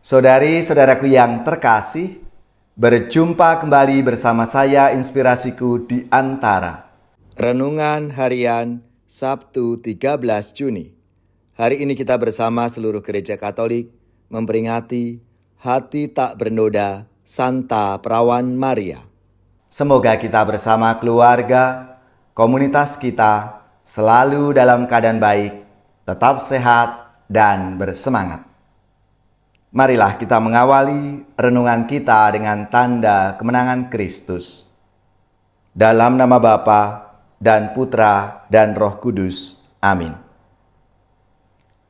Saudari-saudaraku yang terkasih, berjumpa kembali bersama saya Inspirasiku di Antara. Renungan Harian Sabtu 13 Juni. Hari ini kita bersama seluruh Gereja Katolik memperingati Hati Tak Bernoda Santa Perawan Maria. Semoga kita bersama keluarga, komunitas kita selalu dalam keadaan baik, tetap sehat dan bersemangat. Marilah kita mengawali renungan kita dengan tanda kemenangan Kristus. Dalam nama Bapa dan Putra dan Roh Kudus. Amin.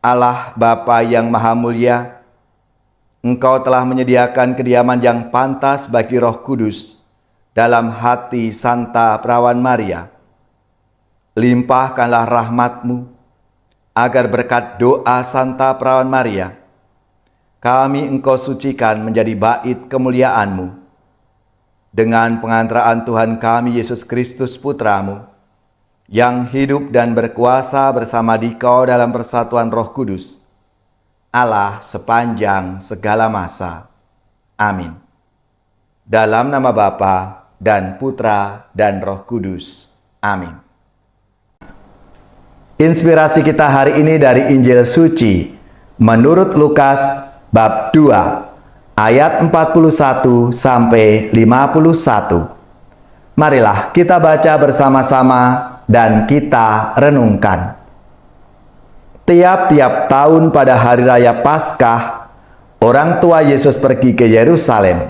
Allah Bapa yang Maha Mulia, Engkau telah menyediakan kediaman yang pantas bagi Roh Kudus dalam hati Santa Perawan Maria. Limpahkanlah rahmat-Mu agar berkat doa Santa Perawan Maria kami Engkau sucikan menjadi bait kemuliaan-Mu. Dengan pengantaraan Tuhan kami Yesus Kristus Putra-Mu, yang hidup dan berkuasa bersama Dikau dalam persatuan Roh Kudus, Allah sepanjang segala masa. Amin. Dalam nama Bapa dan Putra dan Roh Kudus. Amin. Inspirasi kita hari ini dari Injil Suci menurut Lukas Bab 2, ayat 41 sampai 51. Marilah kita baca bersama-sama dan kita renungkan. Tiap-tiap tahun pada hari raya Paskah, orang tua Yesus pergi ke Yerusalem.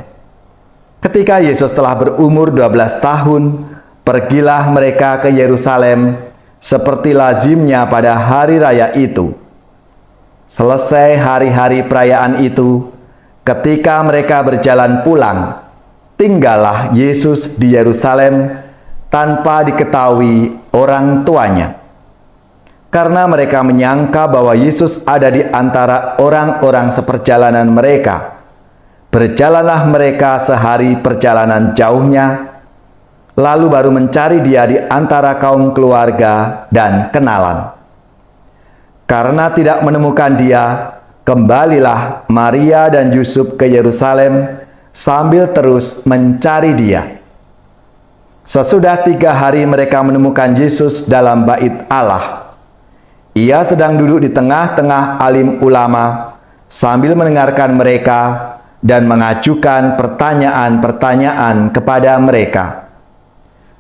Ketika Yesus telah berumur 12 tahun, pergilah mereka ke Yerusalem seperti lazimnya pada hari raya itu. Selesai hari-hari perayaan itu, ketika mereka berjalan pulang, tinggallah Yesus di Yerusalem tanpa diketahui orang tuanya. Karena mereka menyangka bahwa Yesus ada di antara orang-orang seperjalanan mereka. Berjalanlah mereka sehari perjalanan jauhnya, lalu baru mencari Dia di antara kaum keluarga dan kenalan. Karena tidak menemukan Dia, kembalilah Maria dan Yusuf ke Yerusalem sambil terus mencari Dia. Sesudah 3 hari mereka menemukan Yesus dalam bait Allah. Ia sedang duduk di tengah-tengah alim ulama sambil mendengarkan mereka dan mengajukan pertanyaan-pertanyaan kepada mereka.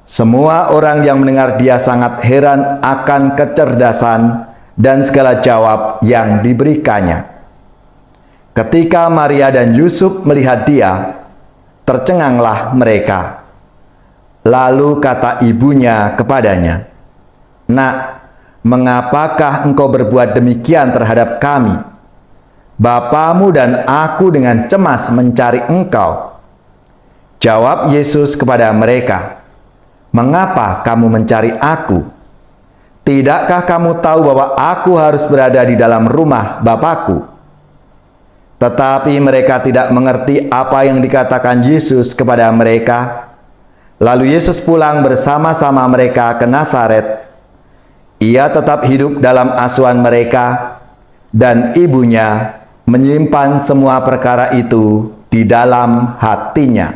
Semua orang yang mendengar Dia sangat heran akan kecerdasan dan segala jawab yang diberikannya. Ketika Maria dan Yusuf melihat Dia, tercenganglah mereka. Lalu kata ibunya kepadanya, "Nak, mengapakah engkau berbuat demikian terhadap kami? Bapamu dan aku dengan cemas mencari engkau." Jawab Yesus kepada mereka, "Mengapa kamu mencari aku? Tidakkah kamu tahu bahwa aku harus berada di dalam rumah Bapakku?" Tetapi mereka tidak mengerti apa yang dikatakan Yesus kepada mereka. Lalu Yesus pulang bersama-sama mereka ke Nazaret. Ia tetap hidup dalam asuhan mereka, dan ibunya menyimpan semua perkara itu di dalam hatinya.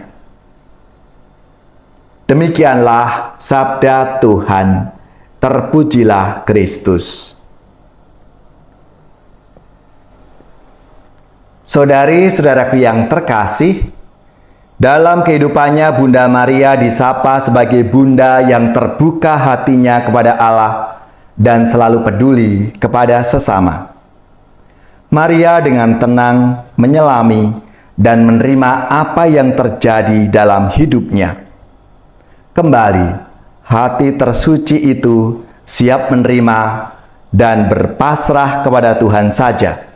Demikianlah sabda Tuhan. Terpujilah Kristus. Saudari-saudaraku yang terkasih, dalam kehidupannya Bunda Maria disapa sebagai bunda yang terbuka hatinya kepada Allah dan selalu peduli kepada sesama. Maria dengan tenang menyelami dan menerima apa yang terjadi dalam hidupnya. Kembali, hati tersuci itu siap menerima dan berpasrah kepada Tuhan saja.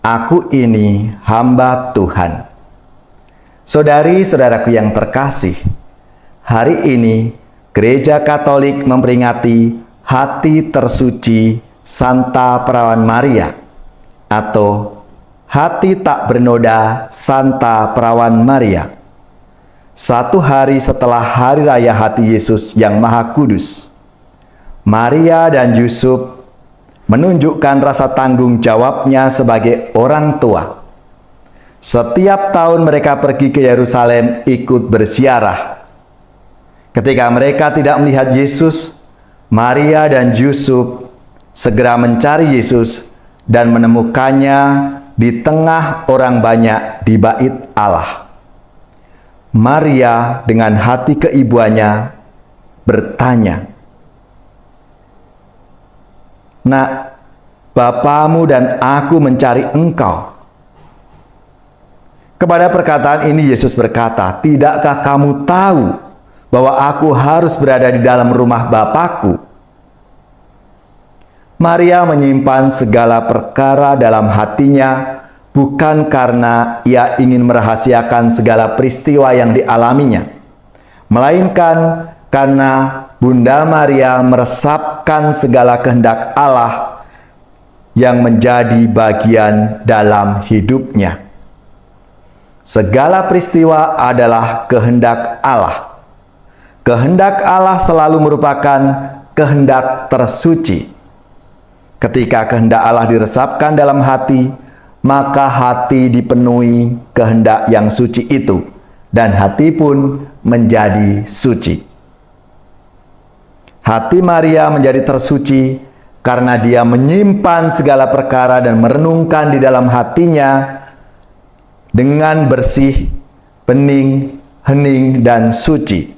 Aku ini hamba Tuhan. Saudari-saudaraku yang terkasih, hari ini Gereja Katolik memperingati Hati Tersuci Santa Perawan Maria atau Hati Tak Bernoda Santa Perawan Maria. 1 hari setelah hari raya hati Yesus yang Maha Kudus, Maria dan Yusuf menunjukkan rasa tanggung jawabnya sebagai orang tua. Setiap tahun mereka pergi ke Yerusalem ikut berziarah. Ketika mereka tidak melihat Yesus, Maria dan Yusuf segera mencari Yesus dan menemukannya di tengah orang banyak di bait Allah. Maria dengan hati keibuannya bertanya, "Nak, bapamu dan aku mencari engkau." Kepada perkataan ini Yesus berkata, "Tidakkah kamu tahu bahwa aku harus berada di dalam rumah Bapakku?" Maria menyimpan segala perkara dalam hatinya, bukan karena ia ingin merahasiakan segala peristiwa yang dialaminya, melainkan karena Bunda Maria meresapkan segala kehendak Allah yang menjadi bagian dalam hidupnya. Segala peristiwa adalah kehendak Allah. Kehendak Allah selalu merupakan kehendak tersuci. Ketika kehendak Allah diresapkan dalam hati, maka hati dipenuhi kehendak yang suci itu, dan hati pun menjadi suci. Hati Maria menjadi tersuci karena dia menyimpan segala perkara dan merenungkan di dalam hatinya dengan bersih, bening, hening, dan suci.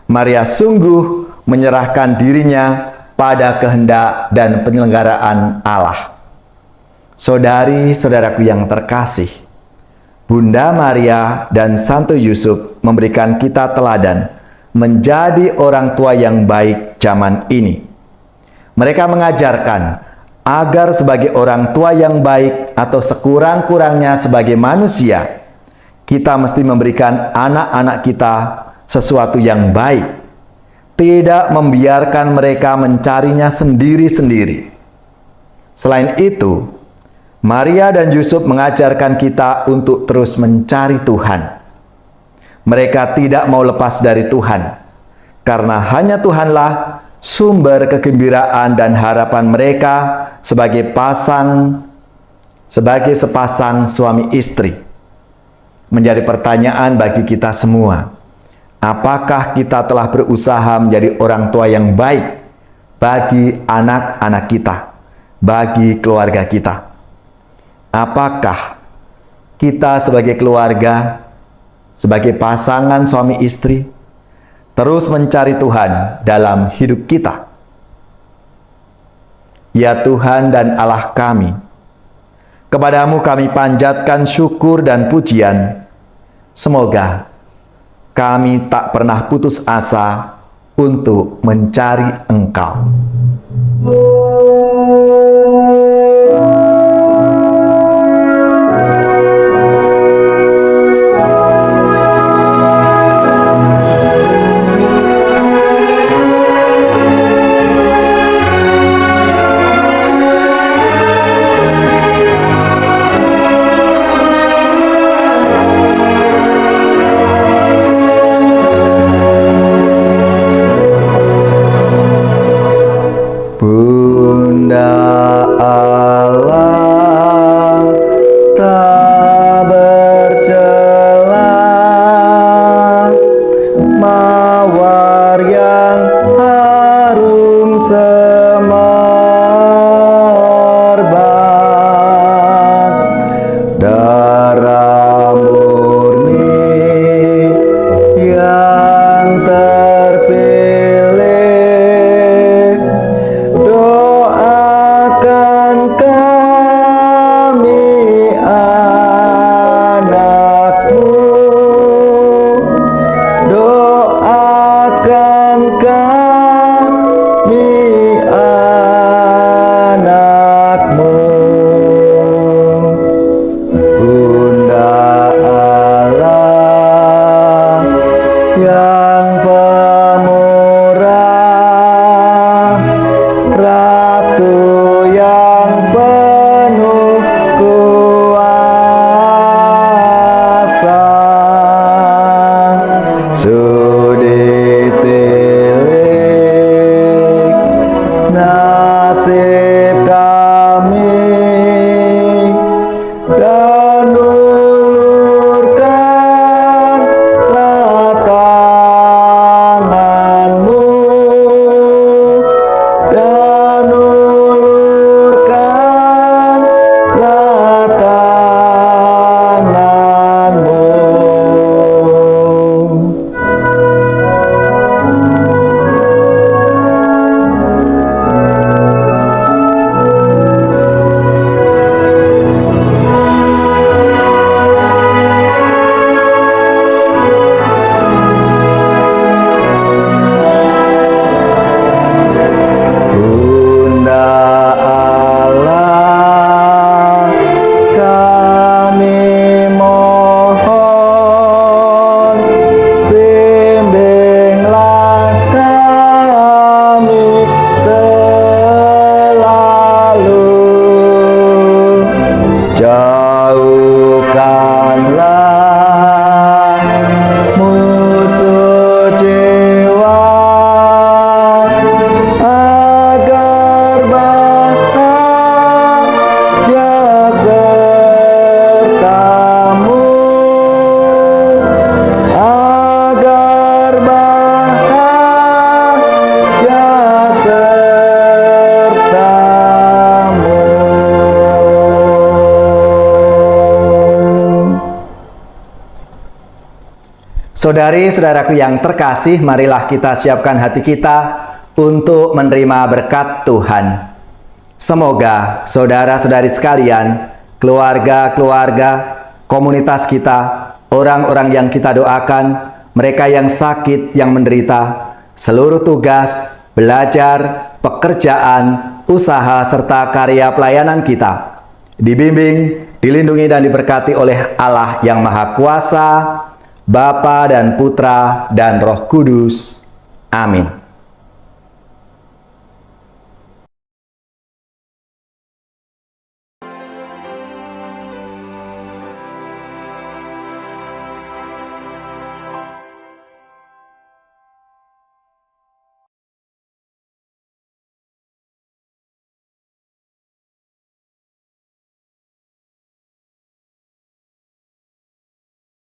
Maria sungguh menyerahkan dirinya pada kehendak dan penyelenggaraan Allah. Saudari-saudaraku yang terkasih, Bunda Maria dan Santo Yusuf memberikan kita teladan menjadi orang tua yang baik zaman ini. Mereka mengajarkan agar sebagai orang tua yang baik atau sekurang-kurangnya sebagai manusia, kita mesti memberikan anak-anak kita sesuatu yang baik, tidak membiarkan mereka mencarinya sendiri-sendiri. Selain itu, Maria dan Yusuf mengajarkan kita untuk terus mencari Tuhan. Mereka tidak mau lepas dari Tuhan, karena hanya Tuhanlah sumber kegembiraan dan harapan mereka sebagai sepasang suami istri. Menjadi pertanyaan bagi kita semua, apakah kita telah berusaha menjadi orang tua yang baik bagi anak-anak kita, bagi keluarga kita? Apakah kita sebagai keluarga, sebagai pasangan suami istri, terus mencari Tuhan dalam hidup kita? Ya Tuhan dan Allah kami, kepadamu kami panjatkan syukur dan pujian. Semoga kami tak pernah putus asa untuk mencari Engkau. Bunda Allah tak bercela, mawar yang harum semerbak, darah murni yang terpilih. Doakan kami Saudari-saudaraku yang terkasih, marilah kita siapkan hati kita untuk menerima berkat Tuhan. Semoga saudara-saudari sekalian, keluarga-keluarga, komunitas kita, orang-orang yang kita doakan, mereka yang sakit, yang menderita, seluruh tugas, belajar, pekerjaan, usaha, serta karya pelayanan kita dibimbing, dilindungi dan diberkati oleh Allah yang Maha Kuasa, Bapa dan Putra dan Roh Kudus. Amin.